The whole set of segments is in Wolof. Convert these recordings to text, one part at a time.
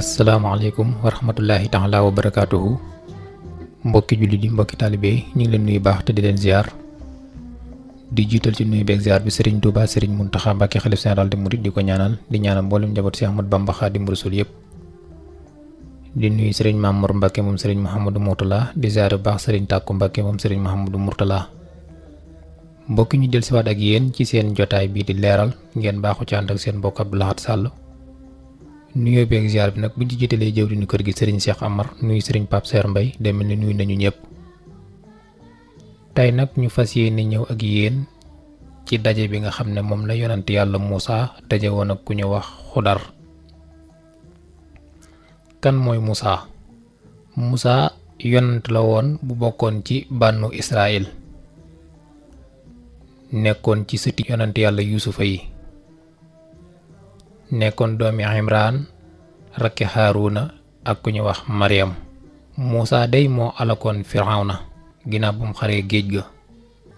asalaamaaleykum wa rahmatullahi taala wa barakaatuhu mbokki jullit yi mbokki taalibe yi ñu ngi leen nuyu baax te di leen ziar di jiital ci nuyu beeg ziar bi Serigne Touba Serigne Mountakha Mbacké xalif général des mourides di ko ñaanal di ñaanal mboolem njaboot Cheikh Ahmadou Bamba Khadimu Rasul yëpp di nuyu Serigne Mamour Mbacké moom Serigne Mouhamadou Mourtala di ziar bu baax Serigne Takku Mbacké moom Serigne Mouhamadou Mourtala mbokki ñu del siwaat ak yéen ci seen jotaay bii di leeral ngeen baaxu ci ànd ak seen mbokk Abdou Lahad Sall nuyoo beeg ziar bi nag bu ñu jiitalee jëwriñu kër gi Serigne Cheikh Amar nuyu Serigne Pape Serre Mbaye dem ni nuyu nañu ñëpp tey nag ñu fas yéene ñëw ak yéen ci daje bi nga xam ne moom la yonent yàlla Moussa daje woon ak ku ñu wax Xudar. kan mooy Moussa? Moussa yonent la woon bu bokkoon ci bànnu Israël nekkoon ci sëti yonent yàlla Yuusufa yi nekkoon doomi Imraan rakki Haaruna ak ku ñu wax Maryam. Moussa day moo alakoon Firawna ginnaaw bu mu xaree géej ga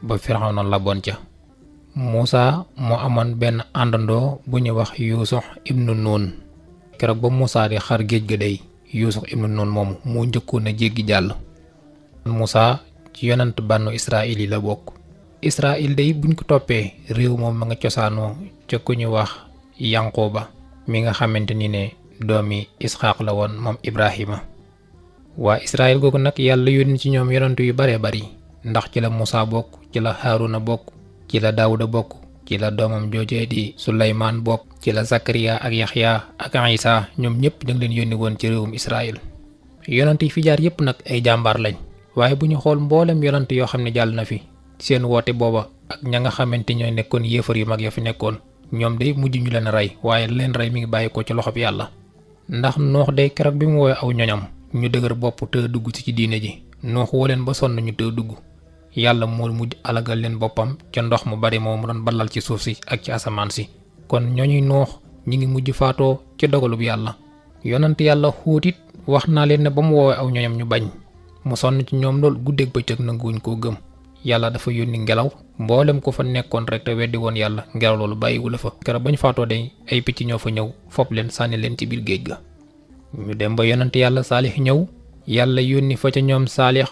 ba Firawna laboon ca. Moussa moo amoon benn àndandoo bu ñu wax Yuusuf ibnu Nun. keroog ba Moussa di xar géej ga day Yuusuf ibnu Nun moomu moo njëkkoon a jéggi jàll. Moussa ci yonent bànnu Israël yi la bokk. Israël day buñ ko toppee réew moom ma nga cosaanoo ca ku ñu wax Yanqooba mi nga xamante ni ne doomi Isxaaq la woon moom Ibrahima. waa Israël googu nag yàlla yónni ci ñoom yonent yu baree bari ndax ci la Moussa bokk ci la Haaruna bokk ci la Daawuda bokk ci la doomam joojee di Suleymaan bokk ci la Zakariya ak Yaxya ak Isa ñoom ñëpp ñu ngi leen yónni woon ci réewum Israël. yonent yi fi jaar yëpp nag ay jàmbaar lañ waaye bu ñu xool mboolem yonent yoo xam ne jàll na fi seen woote booba ak ña nga xamante ñooy nekkoon yéefar yu mag ya fi nekkoon ñoom day mujj ñu leen rey waaye leen rey mi ngi bàyyi ko ci loxob yàlla. ndax Nuux day keroog bi mu woowee aw ñoñam ñu dëgër bopp te dugg ci diine ji Nuux woo leen ba sonn ñu te dugg yàlla moo mujj alagal leen boppam ca ndox mu bari moom mu doon ballal ci suuf si ak ci asamaan si. kon ñooñuy Nuux ñi ngi mujj faatoo ci dogalub yàlla. yonent yàlla Huud it wax naa leen ne ba mu woowee aw ñoñam ñu bañ mu sonn ci ñoom lool guddeeg bëccëg nanguwuñ koo gëm. yàlla dafa yónni ngelaw mboolem ko fa nekkoon rek te weddi woon yàlla ngelaw loolu bàyyiwu la fa. keroog bañ faatoo de ay picc ñoo fa ñëw fopp leen sànni leen ci biir géej ga. ñu dem ba yonent yàlla Saalix ñëw yàlla yónni fa ca ñoom Saalix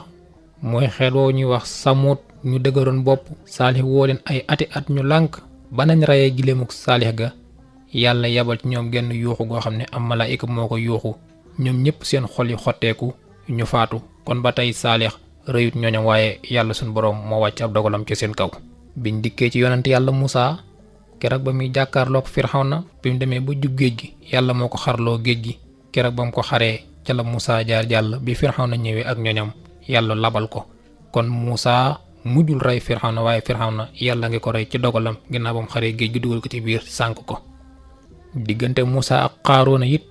mooy xeet woo ñuy wax Samut ñu dëgëroon bopp. Saalix woo leen ay ati at ñu lànk ba nañ rayee giléemuk Saalix ga yàlla yabal ci ñoom genn yuuxu goo xam ne am malaayika moo ko yuuxu ñoom ñëpp seen xol yi xotteeku ñu faatu. kon ba tey Saalix rëyut ñooñam waaye yàlla suñu boroom moo wàcc ab dogalam ci seen kaw. biñ dikkee ci yonent yàlla Moussa keroog ba muy jàkkaarloog Firawna bi mu demee ba jub géej gi yàlla moo ko xarloo géej gi keroog ba mu ko xaree ca la Moussa jaar jàll bi Firawna ñëwee ak ñooñam yàlla labal ko. kon Moussa mujjul rey Firawna waaye Firawna yàlla ngi ko rey ci dogalam ginnaaw ba mu xaree géej gi dugal ko ci biir sànk ko. diggante Moussa ak Xaaruuna it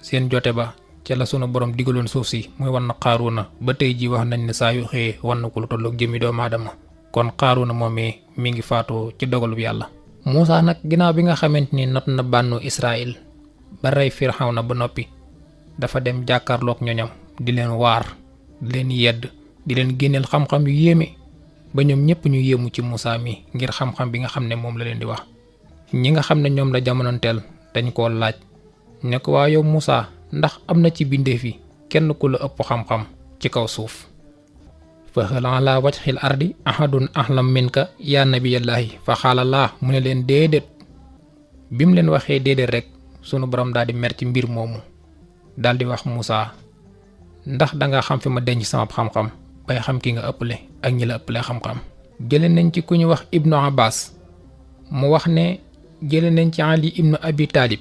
seen jote ba ca la sunu borom digaloon suuf si muy wan na Xaaruuna ba tey ji wax nañ ne saa yu xëyee wan na ko lu tolloog jëmmi doomu aadama. kon Xaaruuna moomee mi ngi faatoo ci dogalub yàlla. Moussa nag ginnaaw bi nga xamante ni not na bànnu Israël ba rey Firawna ba noppi dafa dem jàkkaarloog ñoñam di leen waar di leen yedd di leen génneel xam-xam yu yéeme ba ñoom ñëpp ñu yéemu ci Moussa mi ngir xam-xam bi nga xam ne moom la leen di wax. ñi nga xam ne ñoom la jamonoonteel dañ koo laaj ne ko waa yow Moussa ndax am na ci bindeef yi kenn ku la ëpp xam-xam ci kaw suuf. fa hal ala wajhil ardi ahadun ahlam minka yaa nabiyallaahi fa xaala laa mu ne leen déedéet. bi mu leen waxee déedéet rek sunu borom daal di mer ci mbir moomu daal di wax Moussa ndax danga xam fi ma denc sama xam-xam bay xam ki nga ëpple ak ñi la ëpple xam-xam. jële nañ ci ku ñu wax Ibnu Abbas mu wax ne jële nañ ci Ali ibnu Abi Talib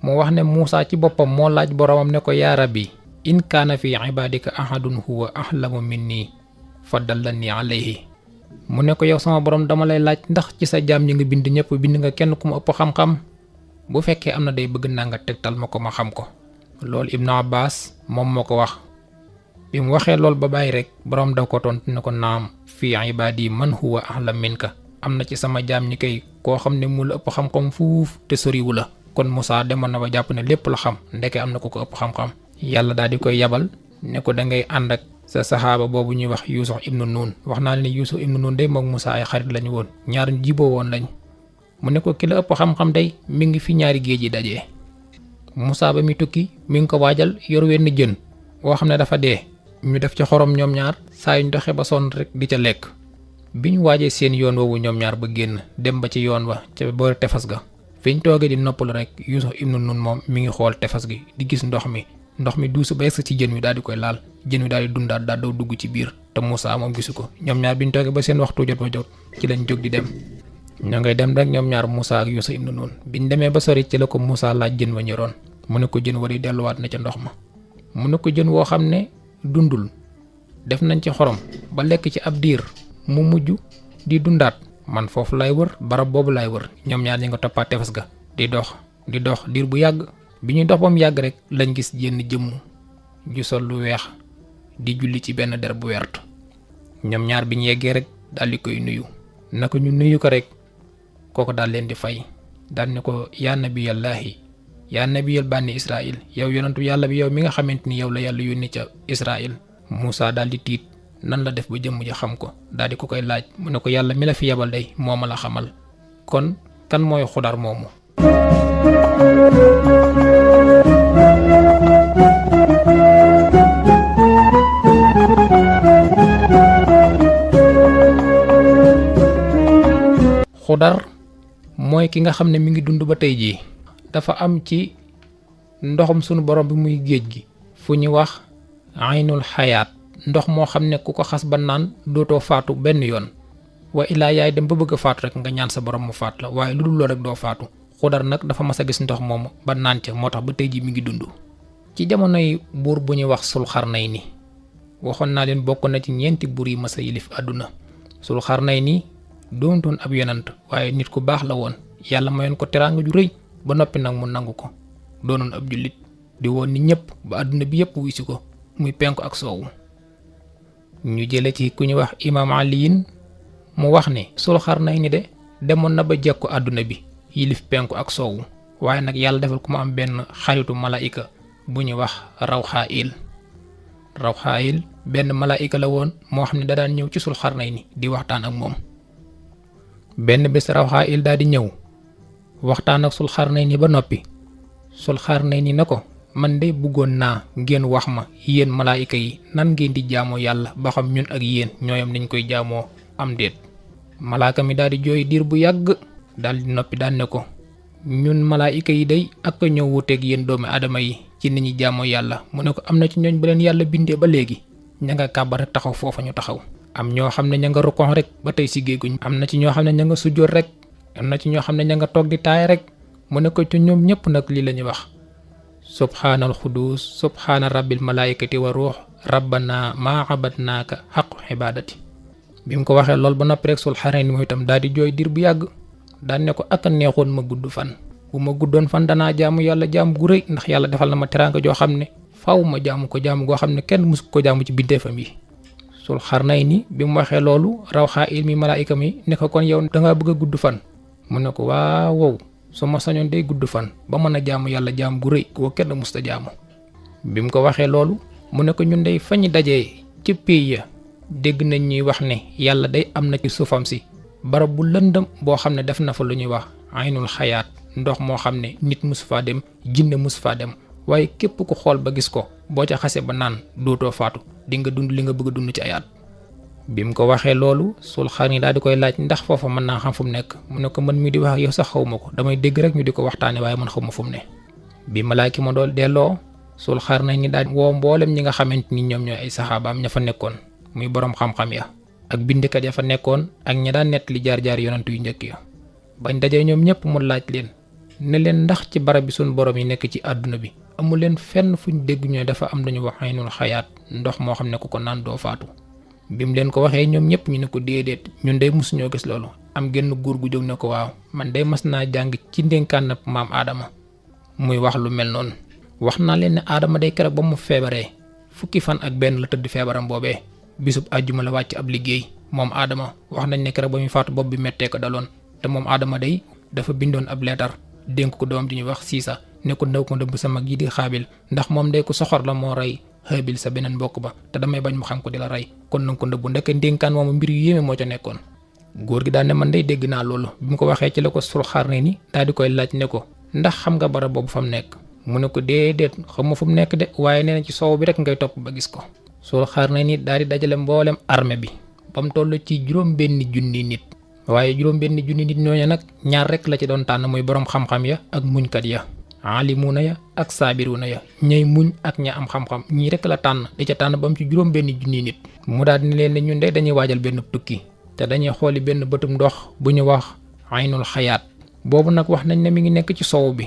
mu wax ne Moussa ci boppam moo laaj boromam ne ko yaa rabbi in kaana fi ibadika ahadun huwa ahlamu minni faddalani alayhi. mu ne ko yow sama borom dama lay laaj ndax ci sa jaam ñi nga bind ñëpp bind nga kenn ku ma ëpp xam-xam bu fekkee am na day bëgg naa nga tegtal ma ko ma xam ko. loolu Ibnu Abbas moom moo ko wax. bi mu waxee loolu ba bàyyi rek borom da ko tontu ne ko naam fi ibadi man huwa ahlam minka am na ci sama jaam ñi kay koo xam ne mu la ëpp xam-xam fuuf te soriwu la. kon Moussa demoon na ba jàpp ne lépp la xam ndeke am na ku ko ëpp xam-xam. yàlla daal di koy yabal ne ko da ngay ànd ak sa saxaaba boobu ñuy wax Yuusuf ibnu Nun. wax naa ne Yuusuf ibnu Nun day moog Moussa ay xarit lañu woon ñaar ñu jiboo woon lañ. mu ne ko ki la ëpp xam-xam day mi ngi fi ñaari géej yi dajee. Moussa ba mi tukki mi ngi ko waajal yor wenn jën woo xam ne dafa dee ñu def ci xorom ñoom ñaar saa yuñ doxee ba sonn rek di ca lekk. bi ñu waajee seen yoon woowu ñoom ñaar ba génn dem ba ci yoon wa ca boori tefas ga fi ñu toogee di noppalu rek Yuusuf ibnu Nun moom mi ngi xool tefas gi di gis ndox mi duusu ba yegg ci jën wi daal di koy laal jën wi daal di dundaat daal daw dugg ci biir te Moussa moom gisu ko. ñoom ñaar bi ñu toogee ba seen waxtu jot ba jot ci lañ jóg di dem ñoo ngay dem rek ñoom ñaar Moussa ak Yuusuf ibnu Nun biñ demee ba sori ci la ko Moussa laaj jën wa ñëroon mu ne ko jën wa di delluwaat na ca ndox ma mu ne ko jën woo xam ne dundul def nañ ci xorom ba lekk ci ab diir mu mujj di dundaat man foofu lay wër barab boobu lay wër. ñoom ñaar ñi nga toppaat tefes ga di dox diir bu yàgg bi ñuy dox ba mu yàgg rek lañ gis jenn jëmm ju sol lu weex di julli ci benn der bu wert. ñoom ñaar bi ñu yeggee rek daal di koy nuyu naka ñu nuyu ko rek kooku daal leen di fay daal ne ko yaa nabiyallaahi yaa nabiyal bànni Israil yow yonentu yàlla bi yow mi nga xamante ni yow la yàlla yónni ca Israil. Moussa daal di tiit nan la def ba jëmm ji xam ko daal di ko koy laaj mu ne ko yàlla mi la fi yebal day moo ma la xamal kon kan mooy Xudar moomu. Xudar mooy ki nga xam ne mi ngi dund ba tey jii dafa am ci ndoxum sunu borom bi muy géej gi fu ñu wax aynul xayaat ndox moo xam ne ku ko xas ba naan dootoo faatu benn yoon wa ilaa yaay dem ba bëgg a faatu rek nga ñaan sa borom mu faat la waaye lu dul loolu rek doo faatu. Xudar nag dafa mas a gis ndox moomu ba naan ca moo tax ba tey jii mi ngi dund. ci jamonoy buur bu ñuy wax Sulxarnayni waxoon naa leen bokk na ci ñeenti buur yi mas a yilif àdduna. Sulxarnayni doontoon ab yonant waaye nit ku baax la woon yàlla mayoon ko teraanga ju rëy ba noppi nag mu nangu ko doonoon ab jullit di woon ni ñëpp ba àdduna bi yëpp wuy si ko muy penku ak soowu. ñu jële ci ku ñu wax imaam aliyin mu wax ne Sulxarnayni de demoon na ba jekku àdduna bi yilif penku ak soowu waaye nag yàlla defal ku mu am benn xaritu malaayika bu ñu wax Rawxaayil benn malaayika la woon moo xam ne da daan ñëw ci Sulxarnayni di waxtaan ak moom. benn bés Rawxaayil daal di ñëw waxtaan ak Sulxarnayni ba noppi Sulxarnayni ne ko man de bëggoon naa ngeen wax ma yéen malaayika yi nan ngeen di jaamoo yàlla ba xam ñun ak yéen ñooyam niñ koy jaamoo am déet. malaaka mi daal di jooy diir bu yàgg daal di noppi daan ne ko ñun malaayika yi day ak ñëw wuteeg yéen doomi aadama yi ci ni ñuy jaamoo yàlla. mu ne ko am na ci ñooñ ba leen yàlla bindee ba léegi ña nga kàbbar rek taxaw foofa ñu taxaw. am ñoo xam ne ña nga rukon rek ba tey si géeguñ. am na ci ñoo xam ne ña nga sujjoot rek am na ci ñoo xam ne ña nga toog di taay rek. mu ne ko ci ñoom ñëpp nag lii la ñuy wax subhaanal xudus subhaana rabbil malaayikati wa ruux rabbana maa abadnaaka xaqu xibaadati. bi mu ko waxee lool ba noppi rek Sulxarnayni mooy itam daal di jooy diir bu yàgg daan ne ko ak a neexoon ma gudd fan bu ma guddoon fan danaa jaamu yàlla jaamu gu rëy ndax yàlla defal na ma teraanga joo xam ne faw ma jaamu ko jaamu goo xam ne kenn musu ko jaamu ci bindeefam yi. Sulxarnayni bi mu waxee loolu Rawxaayil mi malaayika mi ne ko kon yow dangaa bëgg a gudd fan mu ne ko waaw wow su ma sañoon day gudd fan ba mën a jaamu yàlla jaam gu rëy koo kenn musta jaamu. bi mu ko waxee loolu mu ne ko ñun day fañi dajee ci pays ya dégg nañ ñuy wax ne yàlla day am na ci suufam si barab bu lëndëm boo xam ne def na fa lu ñuy wax aynul xayaat ndox moo xam ne nit musu faa dem jinne musu faa dem waaye képp ku xool ba gis ko boo ca xase ba naan dootoo faatu di nga dund li nga bëgg a dund ci ay at. bi mu ko waxee loolu Sulxarnayni daal di koy laaj ndax foofa mën naa xam fu mu nekk mu ne ko man mii di wax ak yow sax xaw ma ko damay dégg rek ñu di ko waxtaane waaye man xaw ma fu mu ne. bi malaaka ma dool delloo Sulxarnayni daal woo mboolem ñi nga xamante ni ñoom ñooy ay saxaabaam ña fa nekkoon muy boroom xam-xam ya ak bindikat ya fa nekkoon ak ña daan nettali jaar-jaar yonantu yu njëkk ya. bañ dajee ñoom ñëpp mu laaj leen ne leen ndax ci barab bi suñu borom yi nekk ci àdduna bi amul leen fenn fuñ dégg ñooy dafa am dañu wax aynul xayaat ndox moo xam ne ku ko naan doo faatu. bi mu leen ko waxee ñoom ñëpp ñu ne ko déedéet ñun day mosuñoo gis loolu. am genn góor gu jóg ne ko waaw man day mas naa jàng ci ndénkaan maam Adama muy wax lu mel noonu. wax naa leen ne Adama day keroog ba mu feebaree fukki fan ak benn la tëdd feebaram boobee bisub àjjuma la wàcc ab liggéey moom Adama wax nañ ne keroog ba muy faatu bopp bi mettee ko daloon te moom Adama day dafa bindoon ab leetar dénk ko doom di ñuy wax Siisa ne ko ndaw ko ndëbb sa mag yi di Xaabil ndax moom day ko soxor la moo rey Haabil sa beneen mbokk ba te damay bañ mu xam ko di la rey kon nanga ko ndëbbu ndeke ndénkaan moomu mbir yu yéeme moo ca nekkoon. góor gi daal ne man day dégg naa loolu bi mu ko waxee ci la ko Sulxarnayni daal di koy laaj ne ko ndax xam nga barab boobu fa mu nekk mu ne ko déedéet xam ma fu mu nekk de waaye nee na ci soow bi rek ngay topp ba gis ko. Sulxarnayni daal di dajale mboolem armée bi ba mu toll ci juróom-benni junni nit. waaye juróom-benni junni nit ñooñu nag ñaar rek la ci doon tànn muy boroom xam-xam ya ak muñkat ya. aalimuuna ya ak saabiruuna ya ñay muñ ak ña am xam-xam ñii rek la tànn di ca tànn ba mu ci juróom-benni junni nit. mu daal di ne leen ne ñun de dañuy waajal benn tukki te dañuy xooli benn bëtum ndox bu ñu wax aynul xayaat boobu nag wax nañ ne mi ngi nekk ci sow bi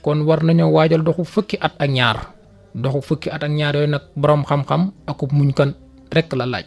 kon war nañoo waajal doxu fukki at ak ñaar yooyu nag boroom xam-xam ak muñkat rek la laaj.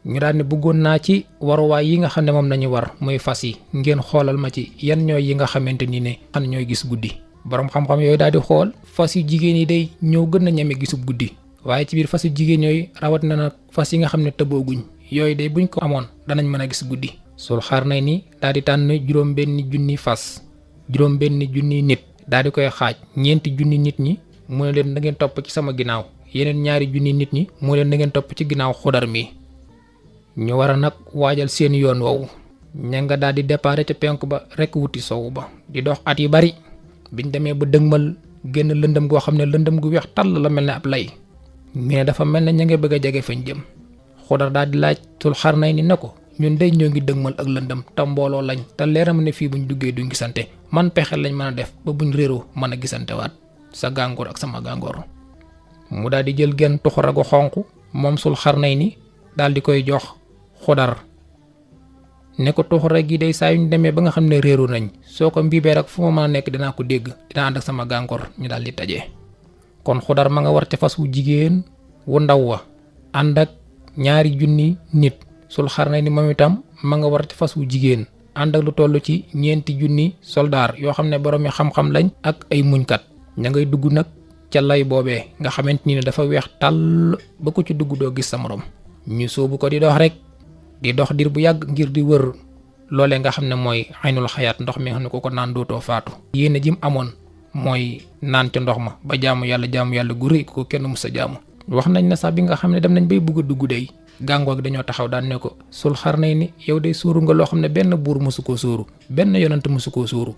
ñu daal ne bëggoon naa ci waruwaay yi nga xam ne moom nañu war muy fas yi ngeen xoolal ma ci yan ñooy yi nga xamante ni ne xam ñooy gis guddi. boroom xam-xam yooyu daal di xool fas yu jigéen yi day ñoo gën a ñeme gisub guddi waaye ci biir fas yu jigéen yooyu rawat na nag fas yi nga xam ne tëbooguñ yooyu day buñ ko amoon danañ mën a gis guddi. Sulxarnayni daal di tànn juróom-benni junni fas juróom-benni junni nit daal di koy xaaj ñeenti junni nit ñi mu ne leen da ngeen topp ci sama ginnaaw yeneen ñaari junni nit ñi mu leen da ngeen topp ci ginnaaw Xudar mi. ñu war a nag waajal seen yoon woowu ña nga daal di déparé ca penk ba rekk wuti sowu ba di dox at yu bari biñ demee ba dëgmal génn lëndëm goo xam ne lëndëm gu weex tàll la mel ne ab lay mi ne dafa mel ne ña nga bëgg a jege fañ jëm. Xudar daal di laaj Sulxarnayni ne ko ñun day ñoo ngi dëgmal ak lëndëm te mbooloo lañ te leeram ne fii buñ duggee duñ gisante man pexe lañ mën a def ba buñ réeroo mën a gisante waat sa gàngoor ak sama gàngoor. mu daal di jël genn tuxura gu xonq moom Sulxarnayni daal di koy jox Xudar ne ko tuxura gi day saa yu ñu demee ba nga xam ne réeru nañ soo ko mbiibee rek fu ma mën a nekk dinaa ko dégg dinaa ànd ak sama gàngoor ñu daal di tajee. kon Xudar ma nga war ca fas wu jigéen wu ndaw wa ànd ak ñaari junni nit. Sulxarnayni moom itam ma nga war ca fas wu jigéen ànd ak lu toll ci ñeenti junni soldaar yoo xam ne boroomi xam-xam lañ ak ay muñkat. ña ngay dugg nag ca lay boobee nga xamante ni ne dafa weex tàll ba ko ci dugg doo gis sa morom ñu sóobu ko di dox rek. di dox dir bu yàgg ngir di wër loolee nga xam ne mooy aynul xayaat ndox mi nga xam ne ko naan dootoo faatu. yéene jim amoon mooy naan ca ndox ma ba jaamu yàlla gu rëy ko kenn mus a jaamu. wax nañ ne sax bi nga xam ne dem nañ bay bugg a dugg day gàngoo gi dañoo taxaw daan ne ko Sulxarnayni yow day suuru nga loo xam ne benn buur mosu koo suuru benn yonant mosu koo suuru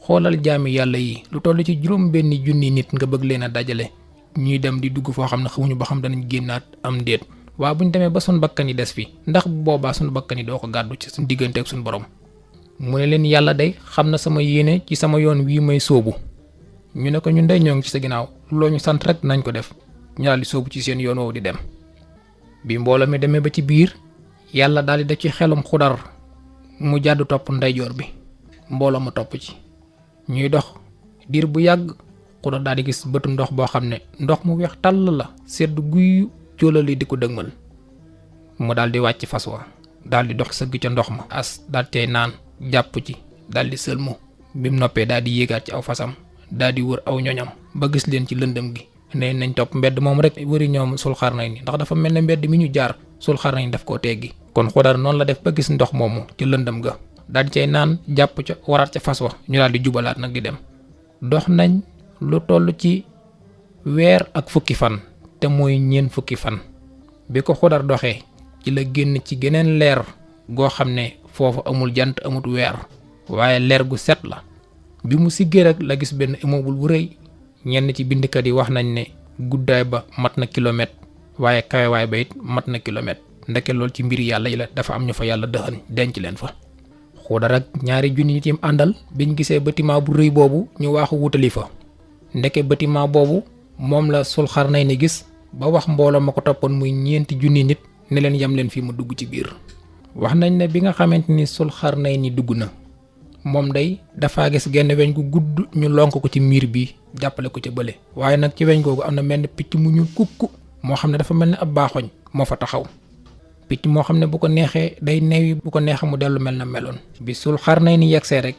xoolal jaami yàlla yi lu toll ci juróom-benni junni nit nga bëgg leen a dajale ñuy dem di dugg foo xam ne xamuñu ba xam danañ génnaat am déet. waaw bu ñu demee ba suñu bakkan yi des fi ndax bu boobaa suñu bakkan yi doo ko gàddu ci suñu diggante ak suñu borom. mu ne leen yàlla day xam na sama yéene ci sama yoon wii may sóobu ñu ne ko ñun day ñoo ngi ci sa ginnaaw loo ñu sant rek nañ ko def ñu daal di sóobu ci seen yoon woowu di dem. bi mbooloo mi demee ba ci biir yàlla daal di def ci xelum Xudar mu jàddu topp ndeyjoor bi mbooloo ma topp ci ñuy dox diir bu yàgg Xudar daal di gis bëtu ndox boo xam ne ndox mu weex tàll la sedd guy. jóolal yi di ko dëgmal mu daal di wàcc fas wa daal di dox sëgg ca ndox ma as daal tey naan jàpp ci daal di sëlmu bi mu noppee daal di yéegaat ci aw fasam daal di wër aw ñoñam ba gis leen ci lëndëm gi ne nañ topp mbedd moom rek wëri ñoom Sulxarnayni ndax dafa mel ne mbedd mi ñu jaar Sulxarnayni daf koo teggi. kon Xudar noonu la def ba gis ndox moomu ci lëndëm ga daal di cay naan jàpp ca waraat ca fas wa ñu daal di jubalaat nag di dem. dox nañ lu toll ci weer ak fukki fan. te mooy ñeent fukki fan bi ko Xudar doxee ci la génn ci geneen leer goo xam ne foofu amul jant amut weer waaye leer gu set la bi mu siggee rek la gis benn immeuble bu rëy ñenn ci bindkat yi wax nañ ne guddaay ba mat na kilomètre waaye kawewaay ba it mat na kilomètre ndeke lool ci mbiri yàlla yi la dafa am ñu fa yàlla dëxan denc leen fa. Xudar ak ñaari junni nit yim àndal biñ gisee bâtiment bu rëy boobu ñu waaxu wutali fa ndeke bâtiment boobu moom la Sulxarnayni gis ba wax mbooloo ma ko toppoon muy ñeenti junni nit ne leen yam leen fii mu dugg ci biir. wax nañ ne bi nga xamante ni Sulxarnayni dugg na moom day dafa gis genn weñ gu gudd ñu lonk ko ci miir bi jàppale ko ca bële waaye nag ci weñ googu am na mel ne picc mu ñuul kukku moo xam ne dafa mel ne ab baaxoñ moo fa taxaw picc moo xam ne bu ko neexee day neewi bu ko neexee mu dellu mel na meloon. bi Sulxarnayni yegsee rek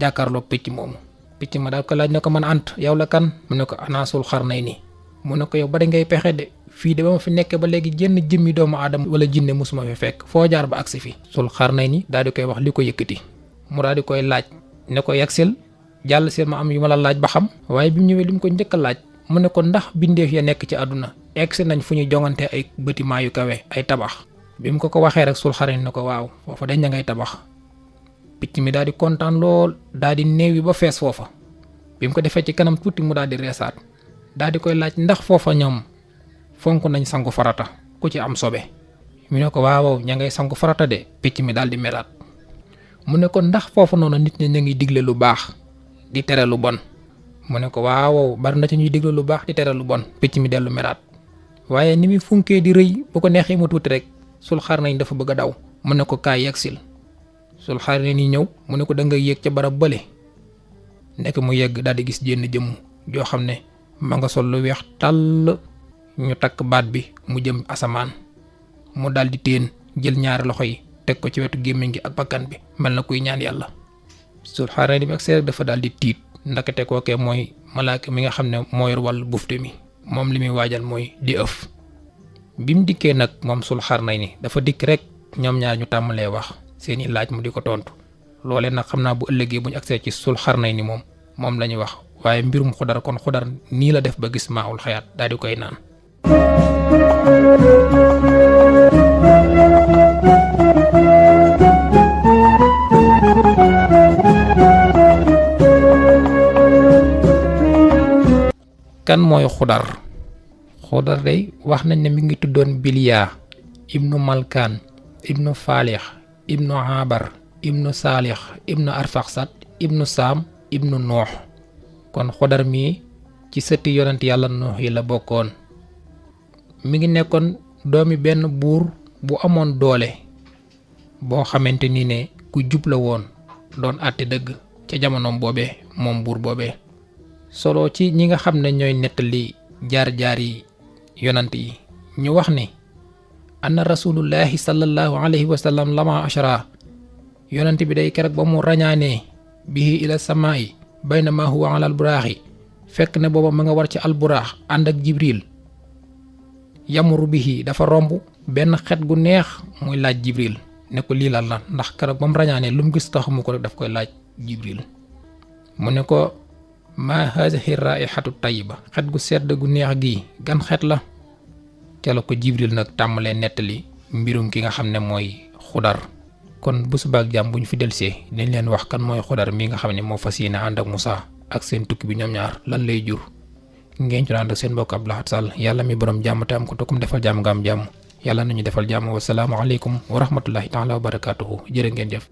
jàkkaarloog picc moomu picc ma daal ko laaj ne ko man ant yow la kan mu ne ko ana Sulxarnayni mu ne ko yow bari ngay pexe de fii de ba ma fi nekkee ba léegi jenn jëmmi doomu aadama wala jinne musuma fi fekk foo jaar ba agsi fi. Sulxarnayni daal di koy wax li ko yëkkati mu daal di koy laaj ne ko yegsil jàll seen ma am yu ma la laaj ba xam waaye bi mu ñëwee li mu ko njëkk a laaj mu ne ko ndax bindeef ya nekk ci àdduna egsi nañ fu ñuy jongante ay bâtiment yu kawe ay tabax. bi mu ko waxee rek Sulxarnayni ne ko waaw foofa dañ na ngay tabax picc mi daal di kontaan lool daal di néew yi ba fees foofa bi mu ko defee ci kanam tuuti mu daal di reesaat daal di koy laaj ndax foofa ñoom fonk nañ sangu farata ku ci am sobe mu ne ko waaw ña ngay sangu farata de. picc mi daal di melaat mu ne ko ndax foofa noonu nit ñi ñu ngi digle lu baax di tere lu bon mu ne ko waaw bari na ci ñuy digle lu baax di tere lu bon. picc mi dellu melaat waaye ni muy funkee di rëy bu ko neexee mu tuuti rek sul xar nañ dafa bëgg a daw mu ne ko kaay yegsil sul xar nañ ni ñëw mu ne ko da nga yéeg ca barab bële nekk mu yegg daal di gis jenn jëmm joo xam ne ma nga sol lu weex tàll ñu takk baat bi mu jëm asamaan mu daal di téen jël ñaari loxo yi teg ko ci wetu gémmiñ gi ak bakkan bi mel na kuy ñaan yàlla. sul xar nañ bi ak seer dafa daal di tiit ndakate kookee mooy malaaka mi nga xam ne moo yor wàllu bufte mi moom li muy waajal mooy di ëf. bi mu dikkee nag moom sul xar nañ ni dafa dikk rek ñoom ñaar ñu tàmbalee wax seeni laaj mu di ko tontu loolee nag xam naa bu ëllëgee bu ñu agsee ci sul xar nañ ni moom la ñuy wax waaye mbirum xudar kon xudar nii la def ba gis maaxul xayaat daal di koy naan. kan mooy xudar. xudar day wax nañ ne mi ngi tuddoon Biliya ibnu Malkaan ibnu Faalix ibnu Abar ibnu Saalix ibnu Arfaxsat ibnu Saam ibnu Nuux. kon xudar mii ci sëtti yonent yàlla Nuux yi la bokkoon. mi ngi nekkoon doomi benn buur bu amoon doole boo xamante ni ne ku jub la woon doon àtte dëgg ca jamonoom boobee moom buur boobee. solo ci ñi nga xam ne ñooy nettali jaar-jaar yi yonant yi ñu wax ni anna rasulullahi sallallahu alayhi wa sallam lama ashara yonant bi day keroog ba mu rañaanee bihi ila samaa'i baynama huwa ala alburaaxi fekk ne booba ma nga war ci alburaax ànd ak jibril yamuru bihi dafa romb benn xet gu neex muy laaj jibril ne ko lii lan la ndax keroog ba mu rañaanee lu mu gis tax mu ko rek daf koy laaj jibril mu ne ko ma haadihi raihatu tayiba xet gu sedd gu neex gii gan xet la. ca la ko jibril nag tàmbalee nettali mbirum ki nga xam ne mooy xudar. kon bu subaak jàmm bu ñu fi delsee dañ leen wax kan mooy xudar mi nga xam ne moo fas yéene ànd ak Moussa ak seen tukki bi ñoom ñaar lan lay jur. ngeen ci ànd ak seen mbokk Abdou Lahad Sall yàlla mi borom jàmm te am ko tukkum defal jàmm nga am jàmm yàlla nañu defal jàmm wasalaamu aleykum wa rahmatullahi taala wa barakaatuhu jërë ngeen jëf.